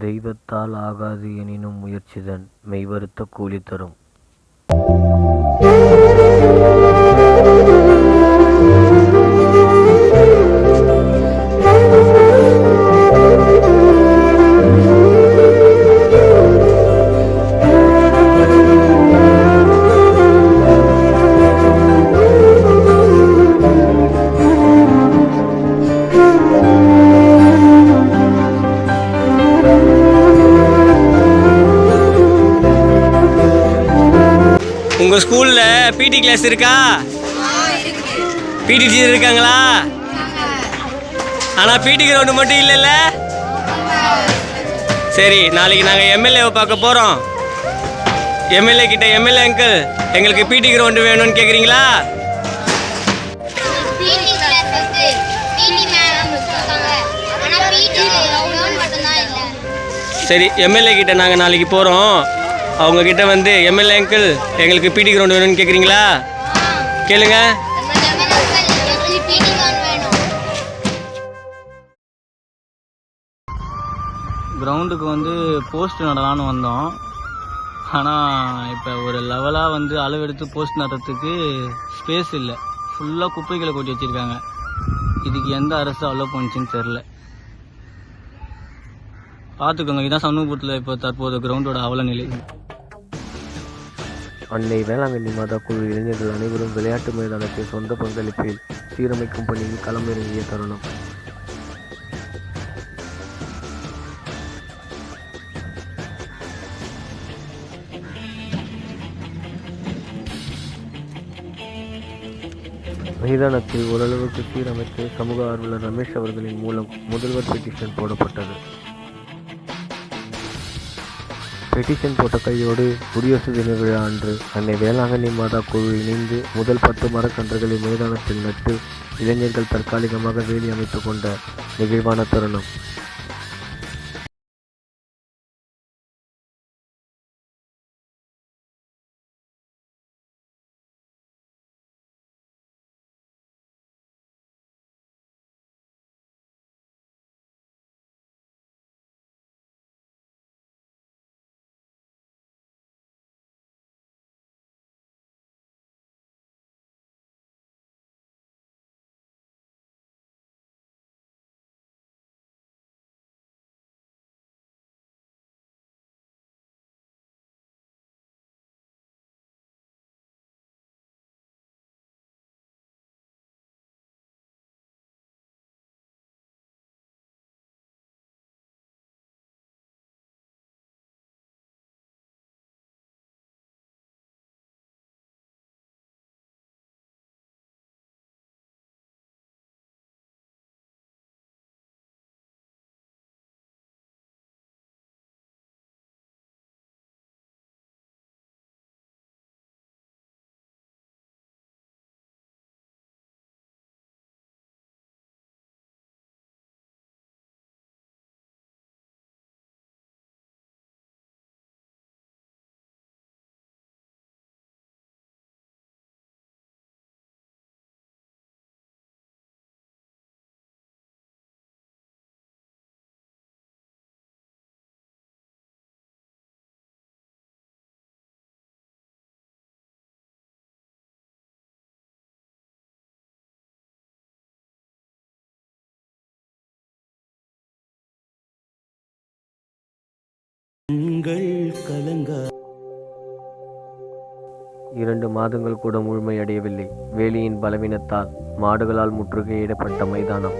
தெய்வத்தால் ஆகாது எனினும் முயற்சிதன் மெய்வருத்த கூலி தரும். உங்கள் ஸ்கூலில் பிடி கிளாஸ் இருக்கா? பிடி டீச்சர் இருக்காங்களா? ஆனால் பிடி கிரவுண்டு மட்டும் இல்லைல்ல? சரி, நாளைக்கு நாங்கள் எம்எல்ஏவை பார்க்க போகிறோம். எம்எல்ஏ கிட்ட, எம்எல்ஏ அங்கிள் எங்களுக்கு பிடி கிரவுண்டு வேணும்னு கேட்குறீங்களா? சரி, எம்எல்ஏ கிட்ட நாங்கள் நாளைக்கு போகிறோம். அவங்க கிட்ட வந்து எம்எல்ஏ அங்கிள் எங்களுக்கு பிடி கிரவுண்ட் வேணும்னு கேட்குறீங்களா? கேளுங்க. கிரவுண்டுக்கு வந்து போஸ்ட் நடலான்னு வந்தோம். ஆனால் இப்போ ஒரு லெவலாக வந்து அளவெடுத்து போஸ்ட் நடுறதுக்கு ஸ்பேஸ் இல்லை. ஃபுல்லாக குப்பைகளை கொட்டி வச்சுருக்காங்க. இதுக்கு எந்த அரசு அலோவ் பண்ணுச்சுன்னு தெரில. பார்த்துக்கோங்க, இதுதான் சமூகத்தில் இப்போ தற்போது கிரவுண்டோட அவல நிலை. அன்னை வேளாங்கண்ணி மாதா குழு இளைஞர்கள் அனைவரும் விளையாட்டு மைதானத்தை சொந்த பங்களிப்பில் சீரமைக்கும் பணியில் களமிறங்கிய தருணம். மைதானத்தை ஓரளவுக்கு சீரமைத்து சமூக ஆர்வலர் ரமேஷ் அவர்களின் மூலம் முதல்வர் பெட்டிஷன் போடப்பட்டது. பெட்டிஷன் போட்ட கையோடு குடியரசு தின விழா அன்று அன்னை வேளாங்கண்ணி மாதா குழு இணைந்து முதல் 10 மரக்கன்றுகளை மைதானத்தில் நட்டு இளைஞர்கள் தற்காலிகமாக வேலி அமைத்துக் கொண்ட நெகிழ்வான தருணம். கலங்க 2 மாதங்கள் கூட முழுமையடையவில்லை. வேலியின் பலவீனத்தால் மாடுகளால் முற்றுகையிடப்பட்ட மைதானம்.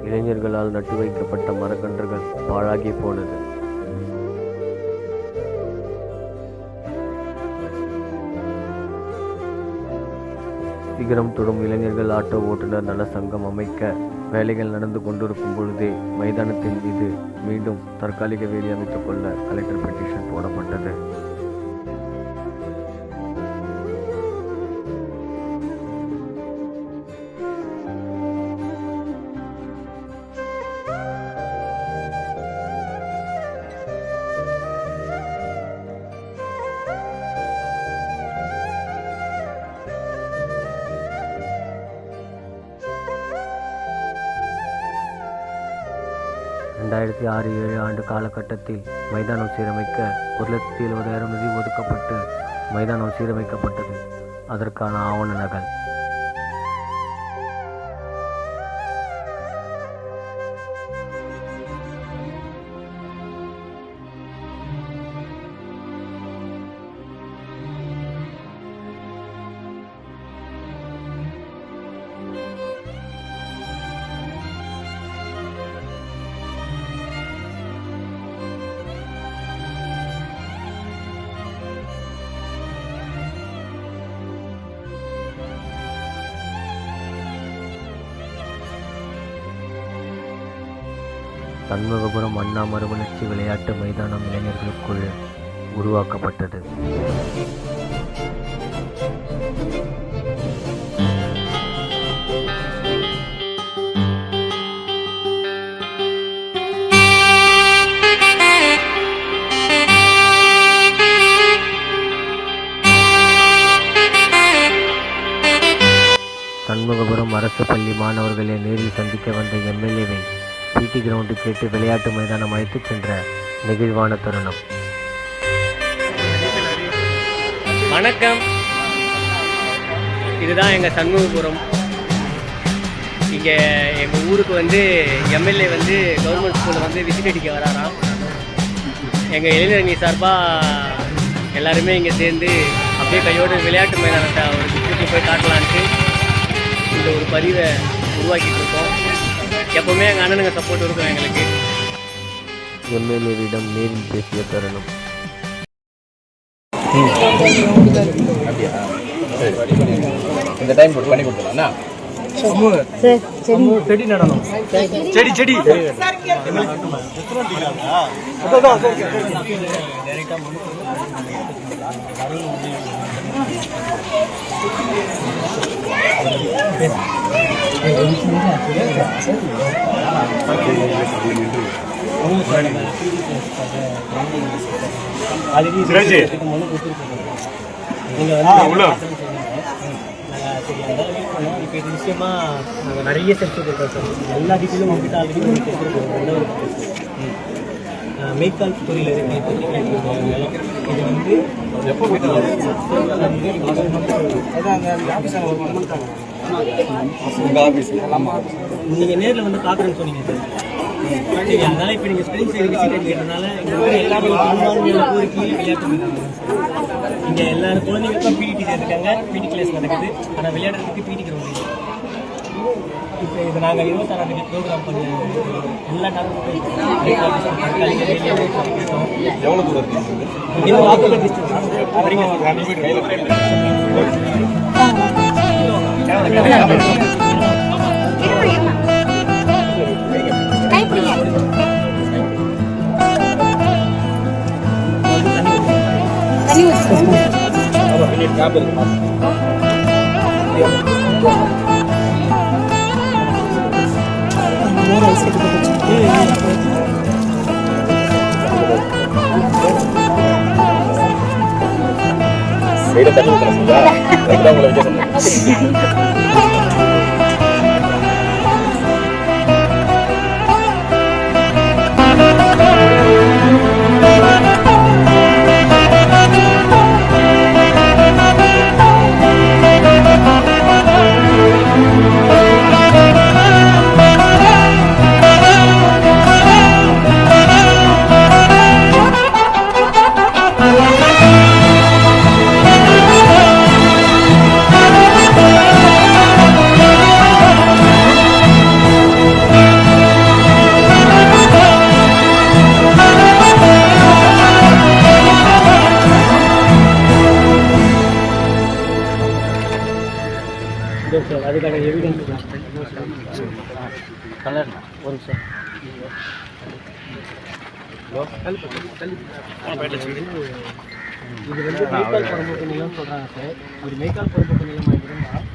இளைஞர்களால் நட்டு வைக்கப்பட்ட மரக்கன்றுகள் பாழாகி போனது. சிகரம் தொடும் இளைஞர்கள் ஆட்டோ ஓட்டுநர் நல சங்கம் அமைக்க வேலைகள் நடந்து கொண்டிருக்கும் பொழுதே மைதானத்தின் மீது மீண்டும் தற்காலிக வேலி அமைத்துக் கொள்ள கலெக்டர் பெட்டிஷன் போடப்பட்டது. 2006-7 ஆண்டு காலகட்டத்தில் மைதானம் சீரமைக்க 1,70,000 நிதி ஒதுக்கப்பட்டு மைதானம் சீரமைக்கப்பட்டது. அதற்கான ஆவண நகல். சண்முகபுரம் அண்ணா மறுமலர்ச்சி விளையாட்டு மைதானம் இளைஞர்களுக்குள் உருவாக்கப்பட்டது. சண்முகபுரம் அரசு பள்ளி மாணவர்களை நேரில் சந்திக்க வந்த எம்எல்ஏவை பிடி கிரவுண்டு கேட்டு விளையாட்டு மைதானம் அழைத்துச் சென்ற நெகிழ்வான தருணம். வணக்கம், இதுதான் எங்கள் சண்முகபுரம். இங்கே எங்கள் ஊருக்கு வந்து எம்எல்ஏ வந்து கவர்மெண்ட் ஸ்கூலில் வந்து விசிட் அடிக்க வராராம். எங்கள் இளைஞரணி சார்பாக எல்லாருமே இங்கே சேர்ந்து அப்படியே கையோடு விளையாட்டு மைதானத்தை அவருக்கு கூட்டி போய் காட்டலான்ட்டு இந்த ஒரு பதிவை உருவாக்கிட்டு இருக்கோம். எப்பவுமே எங்கள் அண்ணனுங்க சப்போர்ட் இருக்கும் எங்களுக்கு. எம்எல்ஏவிடம் நேரில் பேசிய தருணம். இந்த டைம் போட்டு பண்ணி கொடுத்துடலாம். செடி நடணும். செடி செடி இப்போ இது விஷயமா நாங்கள் நிறைய செஞ்சு கொடுத்தோம் சார். எல்லா டீட்டெயிலும் உங்ககிட்ட ஆல்ரெடி கொடுத்துருக்கோம். மேய்க்கால் தொழில் இது வந்து நீங்கள் நேரில் வந்து பார்க்குறேன்னு சொன்னீங்க சார். சரி, அதனால் இப்போ நீங்கள் ஸ்பெல்லிங் சைடு விசிட் கேட்டதுனால எல்லாமே கோரிக்கை விளையாட்டு இங்கே எல்லாரும் குழந்தைங்களுக்கும் பிடி டீச்சர் இருக்காங்க. பிடி கிளாஸ் நடக்குது. ஆனால் விளையாடுறதுக்கு பிடி கிரவுண்ட். இப்போ இது நாங்கள் 26ஆம் தேதி ப்ரோக்ராம் பண்ணி எல்லா எவ்வளோ தூரம் இருக்கு? இது வாக்கபிள் டிஸ்டன்ஸ். தண்ணி உங்களை வைக்க சொன்னேன். அதுக்கான எவிடன்ஸ் கலர் ஒரு சார் இது வந்து மேய்க்கால் பரம்பு நிலம் சொல்கிறாங்க சார். ஒரு மேய்க்கால் பரம்பு நிலமாக இருந்தால்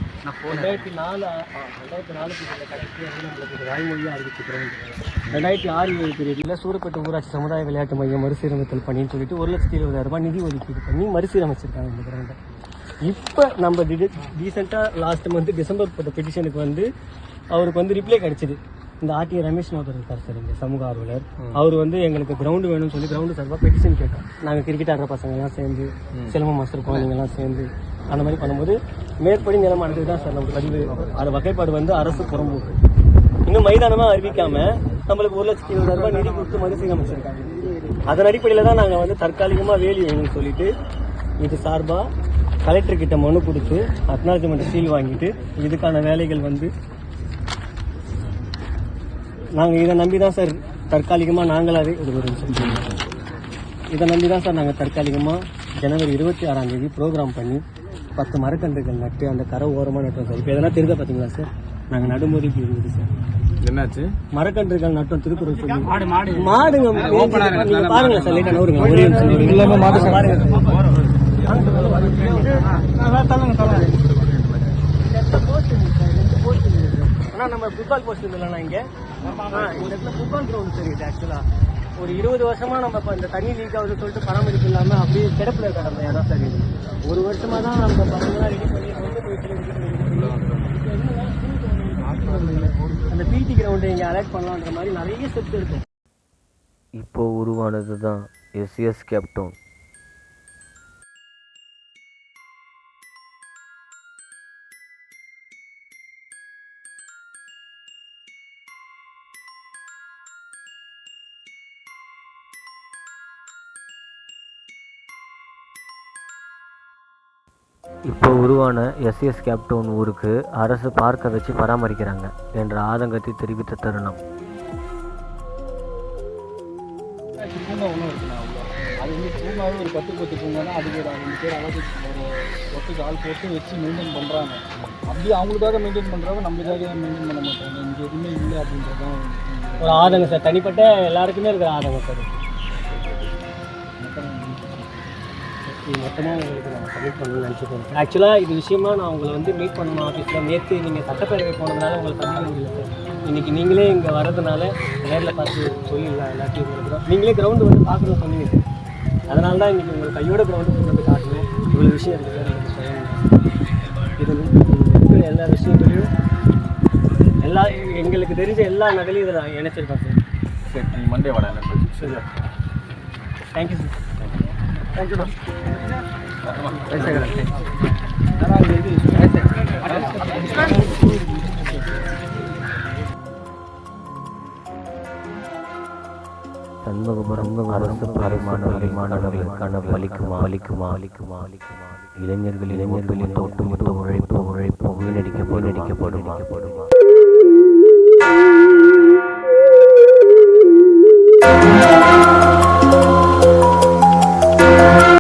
2004 கடைசி வந்து நம்மளுக்கு வாய்மொழியாக அறிவிச்சுக்கிறோம். 2006-7 பீரியடில் சூரப்பேட்டை ஊராட்சி சமுதாய விளையாட்டு மையம் மறுசீரமைத்தல் பண்ணின்னு சொல்லிட்டு 1,70,70,000 ரூபாய் நிதி ஒதுக்கீடு பண்ணி மறுசீரமைச்சிருக்காங்க இந்த கிரௌண்டை. இப்போ நம்ம ரீசெண்டாக லாஸ்ட் மந்த் டிசம்பர் போட்ட பெட்டிஷனுக்கு வந்து அவருக்கு வந்து ரிப்ளை கிடச்சிது. இந்த ஆர்டி ரமேஷ் ஒருத்தர் இருக்கார் சார், இங்கே சமூக ஆர்வலர். அவர் வந்து எங்களுக்கு கிரவுண்டு வேணும்னு சொல்லி கிரவுண்டு சார்பாக பெட்டிஷன் கேட்டோம். நாங்கள் கிரிக்கெட் ஆடுற பசங்கள்லாம் சேர்ந்து, சிலம்பம் மாஸ்டர் குழந்தைங்கள்லாம் சேர்ந்து அந்த மாதிரி பண்ணும்போது மேற்படி நிலமானது தான் சார் நமக்கு பதிவு. அது வகைப்பாடு வந்து அரசு புறம்போக்கு. இன்னும் மைதானமாக அறிவிக்காம நம்மளுக்கு 1,20,000 ரூபாய் நிதி கொடுத்து மறுசீரமைச்சிருக்காங்க. அதன் அடிப்படையில் தான் நாங்கள் வந்து தற்காலிகமாக வேலி வேணும்னு சொல்லிட்டு இது சார்பாக கலெக்டர் கிட்ட மனு கொடுத்து அக்னாலஜ்மெண்ட் சீல் வாங்கிட்டு இதுக்கான வேலைகள் வந்து நாங்கள் இதை நம்பி தான் சார் தற்காலிகமாக நாங்களாகவே இதை நம்பி தான் சார் நாங்கள் தற்காலிகமாக ஜனவரி 26ஆம் தேதி ப்ரோக்ராம் பண்ணி 10 மரக்கன்றுகள் நட்டு அந்த கரை ஓரமாக நட்டோம் சார். இப்போ எதனா தெரிஞ்சா பார்த்தீங்களா சார், நாங்கள் நடுமுறைக்கு இருக்குது சார். என்னாச்சு? மரக்கன்றுகள் நட்டோம் திருக்குறள் சொல்லி மாடுங்க நீங்க பாருங்க சார், லைட்டா நவருங்க ஒரே ஆனா நம்ம ஃபுட்பால் போஸ்ட் இல்லைன்னா இங்க இந்த இடத்துல ஃபுட்பால் கிரவுண்ட் சார். இது ஆக்சுவலா ஒரு 20 வருஷமா நம்ம இப்போ இந்த தண்ணி லீக் ஆகுதுன்னு சொல்லிட்டு பராமரிப்பு இல்லாம அப்படியே கிடப்புல இருக்க நம்ம யாரா சார். இது ஒரு வருஷமா தான் நம்ம பசங்களாம் ரெடி பண்ணி அந்த பிடி கிரவுண்டை இங்கே அலர்ட் பண்ணலான்ற மாதிரி நிறைய ஸ்டெப்ஸ் இருக்கு. இப்போ உருவானது தான் எஸ்எஸ் கேப்டவுன். இப்போ உருவான எஸ்எஸ் கேப்டவுன் ஊருக்கு அரசு பார்க்க வச்சு பராமரிக்கிறாங்க என்ற ஆதங்கத்தை தெரிவித்த தருணம். பூங்கா ஒன்றும் இருக்குண்ணா, அது வந்து பூங்காவே ஒரு 10 பூங்கானா அதுக்கு ஒரு 2 பேர் அளவுக்கு ஒரு ஒட்டுக்கு ஆள் போட்டு வச்சு மெயின்டைன் பண்ணுறாங்க. அப்படி அவங்களுக்காக மெயின்டைன் பண்ணுறாங்க, நம்மளுக்காக மெயின்டைன் பண்ண மாட்டாங்க. இங்கே எதுவுமே இல்லை அப்படின்றதான் ஒரு ஆதங்கம் சார், தனிப்பட்ட எல்லாருக்குமே இருக்கிற ஆதங்கம் சார். மொத்தமாக உங்களுக்கு நான் சப்மிட் பண்ணணும்னு நினச்சிக்கிறேன். ஆக்சுவலாக இது விஷயமா நான் உங்களை வந்து மீட் பண்ணணும் ஆஃபீஸில். நேற்று நீங்கள் சட்டப்பேரவை போனதுனால உங்களுக்கு சந்திக்க முடியல சார். இன்றைக்கி நீங்களே இங்கே வர்றதுனால நேரில் பார்த்து சொல்லிடலாம் எல்லாத்தையும். உங்களுக்கு நீங்களே கிரவுண்டு வந்து பார்க்கணும்னு சொன்னீங்க சார். அதனால தான் இன்றைக்கி உங்களுக்கு கையோட கிரவுண்டு கொண்டு வந்து காட்டணும். இவ்வளோ விஷயம் இருக்குது சார். எனக்கு சொல்லணும் இது இருக்கிற எல்லா விஷயங்களையும் எங்களுக்கு தெரிஞ்ச எல்லா நகலையும் இதை நான் இணைச்சிருக்கேன் சார். சரி, நீங்கள் மண்டே வர சரி. Thank you sir. தேங்க்யூ சண்முகபுரம் அரசு மாணவர்களுக்கான பலிக்குமா இளைஞர்களின் ஒட்டுமொத்த உழைப்பு வீணடிக்கப்படுமா?